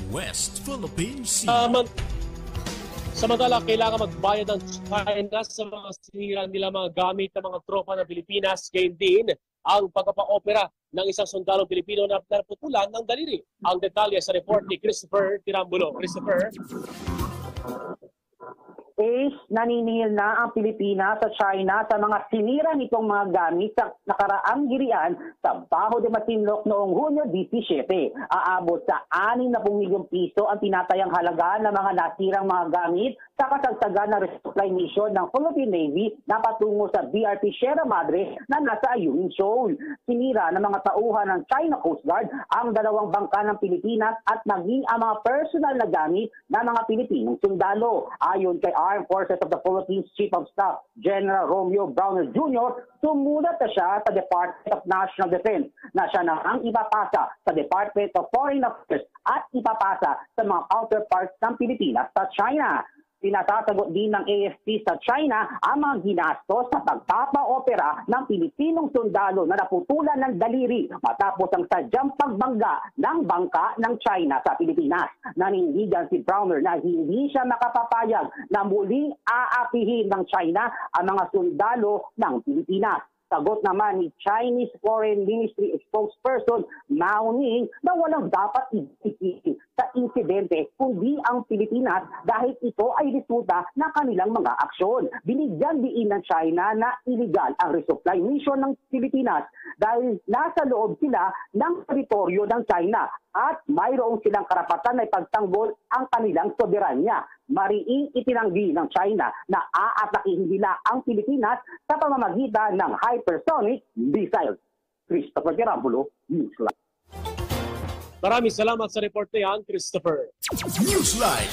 West Philippine Sea. Samantala, kailangan magbayad ng China sa mga sinira nila mga gamit ng mga tropa ng Pilipinas. Gayon din ang pagpapa-opera ng isang sundalong Pilipino na naputulan ng daliri. Ang detalye sa report ni Christopher Tirambulo. Christopher? Naniningil na ang Pilipinas sa China sa mga sinira nitong mga gamit sa nakaraang girian sa Baho de Masinloc noong Hunyo 17. Aabot sa 60 milyong piso ang tinatayang halaga ng mga nasirang mga gamit sa kasagsagan ng resupply mission ng Philippine Navy na patungo sa BRP Sierra Madre na nasa Ayungin Shoal. Sinira ng mga tauhan ng China Coast Guard ang dalawang bangka ng Pilipinas at maging ang mga personal na gamit ng mga Pilipinong sundalo. Ayon kay Armed Forces of the Philippines Chief of Staff General Romeo Browner Jr., sumulat na siya sa Department of National Defense na siya nang ipapasa sa Department of Foreign Affairs at ipapasa sa mga counterparts ng Pilipinas sa China. Pinatasagot din ng AFP sa China ang mga ginastos sa pagpapa-opera ng Pilipinong sundalo na naputulan ng daliri matapos ang sadyang pagbangga ng bangka ng China sa Pilipinas. Nanindigan si Browner na hindi siya makapapayag na muling aapihin ng China ang mga sundalo ng Pilipinas. Sagot naman ni Chinese Foreign Ministry spokesperson Mao Ning na walang dapat isipin sa insidente kundi ang Pilipinas dahil ito ay resulta ng kanilang mga aksyon. Binigyan diin ng China na iligal ang resupply mission ng Pilipinas dahil nasa loob sila ng teritoryo ng China at mayroong silang karapatan na ipagtanggol ang kanilang soberanya. Mariing itinanggi ng China na aatakihin nila ang Pilipinas sa pamamagitan ng hypersonic missiles. Christopher Tirambulo, Newsline. Maraming salamat sa report na yan, Christopher. Newsline.